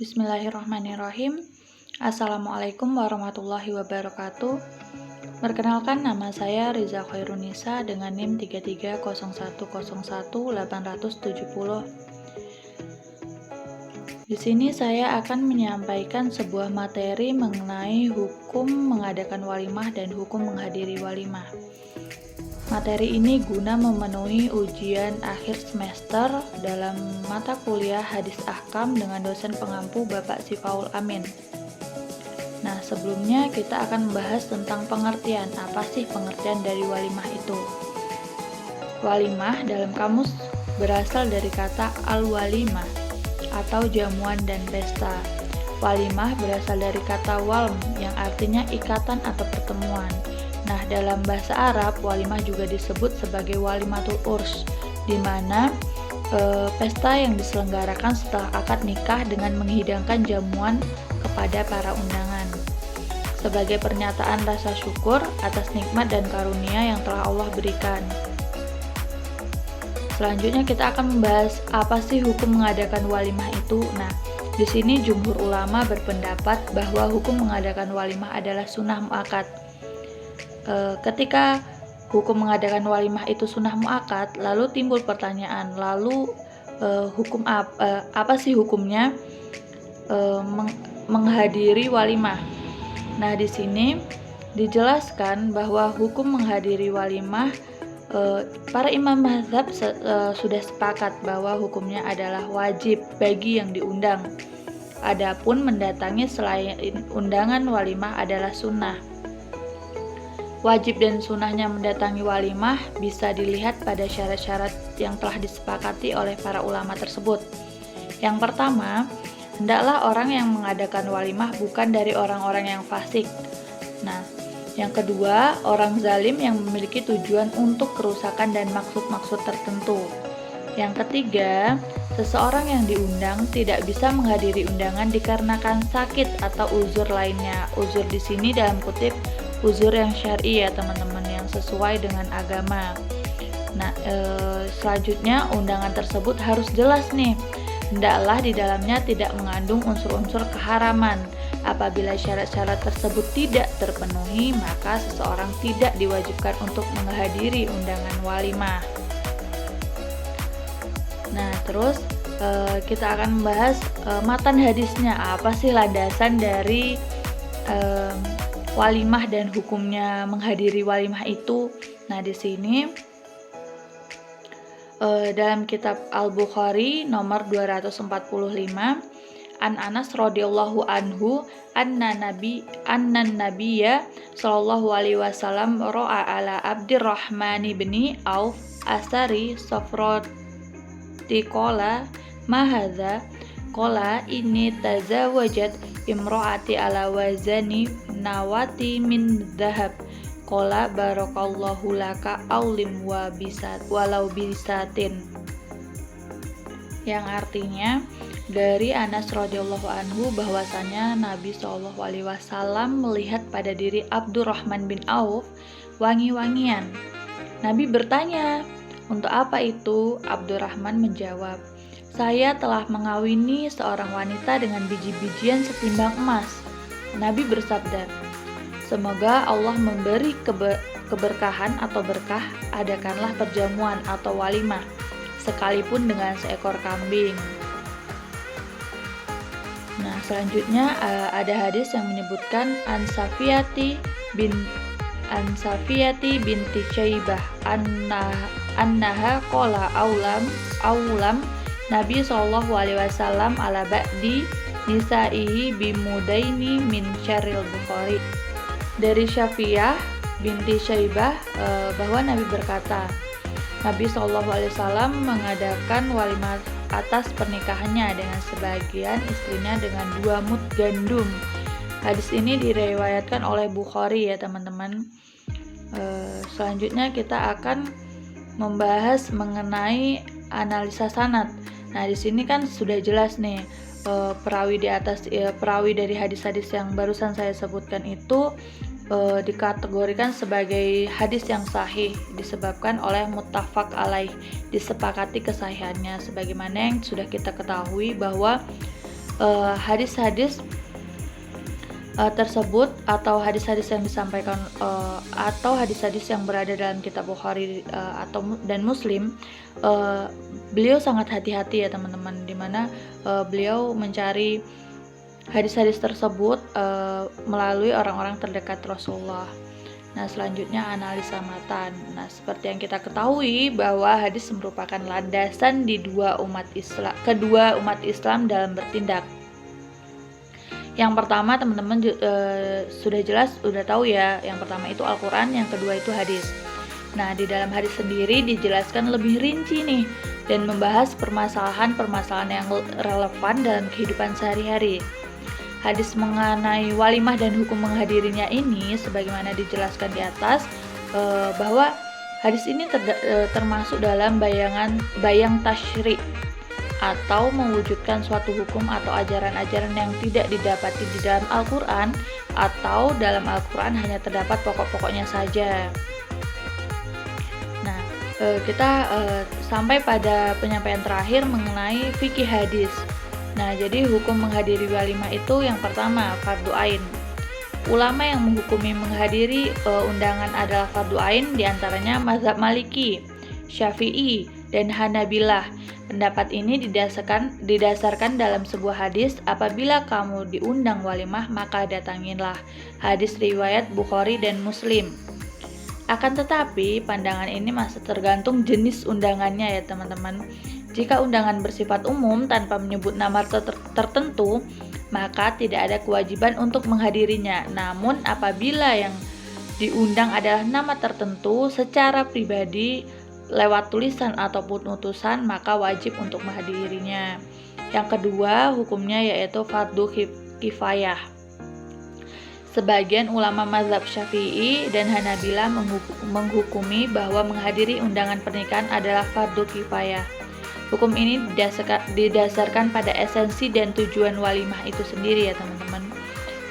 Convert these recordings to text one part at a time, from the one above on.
Bismillahirrahmanirrahim. Assalamualaikum warahmatullahi wabarakatuh. Perkenalkan, nama saya Riza Khairunisa dengan NIM 3301011870. Di sini saya akan menyampaikan sebuah materi mengenai hukum mengadakan walimah dan hukum menghadiri walimah. Materi ini guna memenuhi ujian akhir semester dalam mata kuliah Hadis Ahkam dengan dosen pengampu Bapak Sifaul Amin. Nah, sebelumnya kita akan membahas tentang pengertian. Apa sih pengertian dari walimah itu? Walimah dalam kamus berasal dari kata al-walimah atau jamuan dan pesta. Walimah berasal dari kata walm yang artinya ikatan atau pertemuan. Nah, dalam bahasa Arab, walimah juga disebut sebagai walimatul urs, di mana pesta yang diselenggarakan setelah akad nikah dengan menghidangkan jamuan kepada para undangan sebagai pernyataan rasa syukur atas nikmat dan karunia yang telah Allah berikan. Selanjutnya kita akan membahas apa sih hukum mengadakan walimah itu. Nah, di sini jumhur ulama berpendapat bahwa hukum mengadakan walimah adalah sunnah muakkad. Ketika hukum mengadakan walimah itu sunnah muakkad, lalu timbul pertanyaan, lalu hukum apa sih hukumnya menghadiri walimah? Nah, di sini dijelaskan bahwa hukum menghadiri walimah, para imam mazhab sudah sepakat bahwa hukumnya adalah wajib bagi yang diundang. Adapun mendatangi selain undangan walimah adalah sunnah. Wajib dan sunnahnya mendatangi walimah bisa dilihat pada syarat-syarat yang telah disepakati oleh para ulama tersebut. Yang pertama, hendaklah orang yang mengadakan walimah bukan dari orang-orang yang fasik. Nah, yang kedua, orang zalim yang memiliki tujuan untuk kerusakan dan maksud-maksud tertentu. Yang ketiga, seseorang yang diundang tidak bisa menghadiri undangan dikarenakan sakit atau uzur lainnya. Uzur di sini dalam kutip uzur yang syar'i ya teman-teman, yang sesuai dengan agama. Nah, selanjutnya undangan tersebut harus jelas nih. Hendaklah di dalamnya tidak mengandung unsur-unsur keharaman. Apabila syarat-syarat tersebut tidak terpenuhi, maka seseorang tidak diwajibkan untuk menghadiri undangan walimah. Nah, terus kita akan membahas matan hadisnya. Apa sih landasan dari walimah dan hukumnya menghadiri walimah itu? Nah, di sini dalam kitab Al-Bukhari nomor 245, An Anas radhiyallahu anhu anna nabiyya sallallahu alaihi wasallam ra'a ala Abdurrahman bin Auf asari safrati qala ma hadza qala inni tazawwajat imraati ala wazani nawati min dhahab qala barakallahu laka aulim wa bisat walau bisatin, yang artinya dari Anas radhiyallahu anhu bahwasanya Nabi Shallallahu alaihi wasallam melihat pada diri Abdurrahman bin Auf wangi-wangian. Nabi bertanya, "Untuk apa itu?" Abdurrahman menjawab, "Saya telah mengawini seorang wanita dengan biji-bijian setimbang emas." Nabi bersabda, "Semoga Allah memberi keberkahan atau berkah, adakanlah perjamuan atau walimah, sekalipun dengan seekor kambing." Nah, selanjutnya ada hadis yang menyebutkan An Safiyati binti Syaibah annaha qala aulam Nabi sallallahu alaihi wasallam ala ba'di nisaihi bimudaini min syarril Bukhari. Dari Syafiyah binti Syaibah bahwa Nabi berkata, Nabi sallallahu alaihi wasallam mengadakan walimah atas pernikahannya dengan sebagian istrinya dengan 2 mud gandum. Hadis ini diriwayatkan oleh Bukhari ya teman-teman. Selanjutnya kita akan membahas mengenai analisa sanad. Nah, di sini kan sudah jelas nih perawi dari hadis-hadis yang barusan saya sebutkan itu dikategorikan sebagai hadis yang sahih disebabkan oleh muttafaq alaih, disepakati kesahihannya, sebagaimana yang sudah kita ketahui bahwa hadis-hadis tersebut atau hadis-hadis yang disampaikan atau hadis-hadis yang berada dalam kitab Bukhari dan Muslim, beliau sangat hati-hati ya teman-teman, dimana beliau mencari hadis-hadis tersebut melalui orang-orang terdekat Rasulullah. Nah, selanjutnya analisa matan. Nah, seperti yang kita ketahui bahwa hadis merupakan landasan di kedua umat Islam dalam bertindak. Yang pertama teman-teman sudah jelas, udah tahu ya, yang pertama itu Al-Quran, yang kedua itu hadis. Nah, di dalam hadis sendiri dijelaskan lebih rinci nih dan membahas permasalahan-permasalahan yang relevan dalam kehidupan sehari-hari. Hadis mengenai walimah dan hukum menghadirinya ini sebagaimana dijelaskan di atas, bahwa hadis ini termasuk dalam bayang tasyri' atau mewujudkan suatu hukum atau ajaran-ajaran yang tidak didapati di dalam Al-Quran, atau dalam Al-Quran hanya terdapat pokok-pokoknya saja. Nah, kita sampai pada penyampaian terakhir mengenai fikih hadis. Nah, jadi hukum menghadiri walimah itu yang pertama fardu ain. Ulama yang menghukumi menghadiri undangan adalah fardu ain, diantaranya mazhab Maliki, Syafi'i, dan Hanabilah. Pendapat ini didasarkan dalam sebuah hadis, apabila kamu diundang walimah maka datanginlah. Hadis riwayat Bukhari dan Muslim. Akan tetapi pandangan ini masih tergantung jenis undangannya ya teman-teman. Jika undangan bersifat umum tanpa menyebut nama tertentu, maka tidak ada kewajiban untuk menghadirinya. Namun apabila yang diundang adalah nama tertentu secara pribadi lewat tulisan ataupun utusan, maka wajib untuk menghadirinya. Yang kedua, hukumnya yaitu fardu kifayah. Sebagian ulama mazhab Syafi'i dan Hanabilah menghukumi bahwa menghadiri undangan pernikahan adalah fardu kifayah. Hukum ini didasarkan pada esensi dan tujuan walimah itu sendiri ya teman-teman,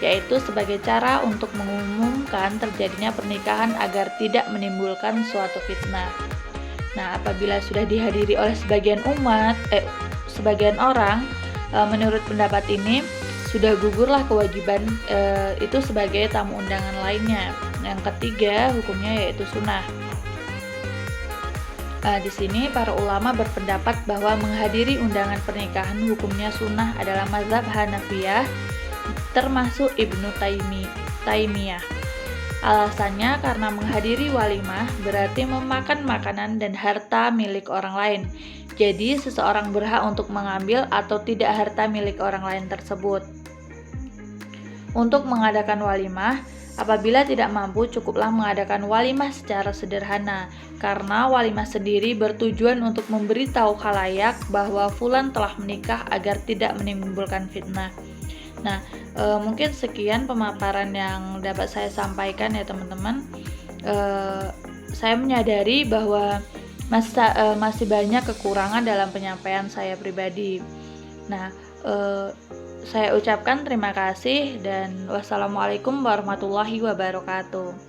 yaitu sebagai cara untuk mengumumkan terjadinya pernikahan agar tidak menimbulkan suatu fitnah. Nah, apabila sudah dihadiri oleh sebagian orang, menurut pendapat ini sudah gugurlah kewajiban itu sebagai tamu undangan lainnya. Yang ketiga, hukumnya yaitu sunnah. Di sini para ulama berpendapat bahwa menghadiri undangan pernikahan hukumnya sunnah adalah mazhab Hanafiyah, termasuk Ibnu Taimiyah. Alasannya karena menghadiri walimah berarti memakan makanan dan harta milik orang lain. Jadi seseorang berhak untuk mengambil atau tidak harta milik orang lain tersebut. Untuk mengadakan walimah, apabila tidak mampu cukuplah mengadakan walimah secara sederhana, karena walimah sendiri bertujuan untuk memberitahu khalayak bahwa fulan telah menikah agar tidak menimbulkan fitnah. Nah, mungkin sekian pemaparan yang dapat saya sampaikan ya teman-teman. Saya menyadari bahwa masih banyak kekurangan dalam penyampaian saya pribadi. Nah, saya ucapkan terima kasih dan wassalamualaikum warahmatullahi wabarakatuh.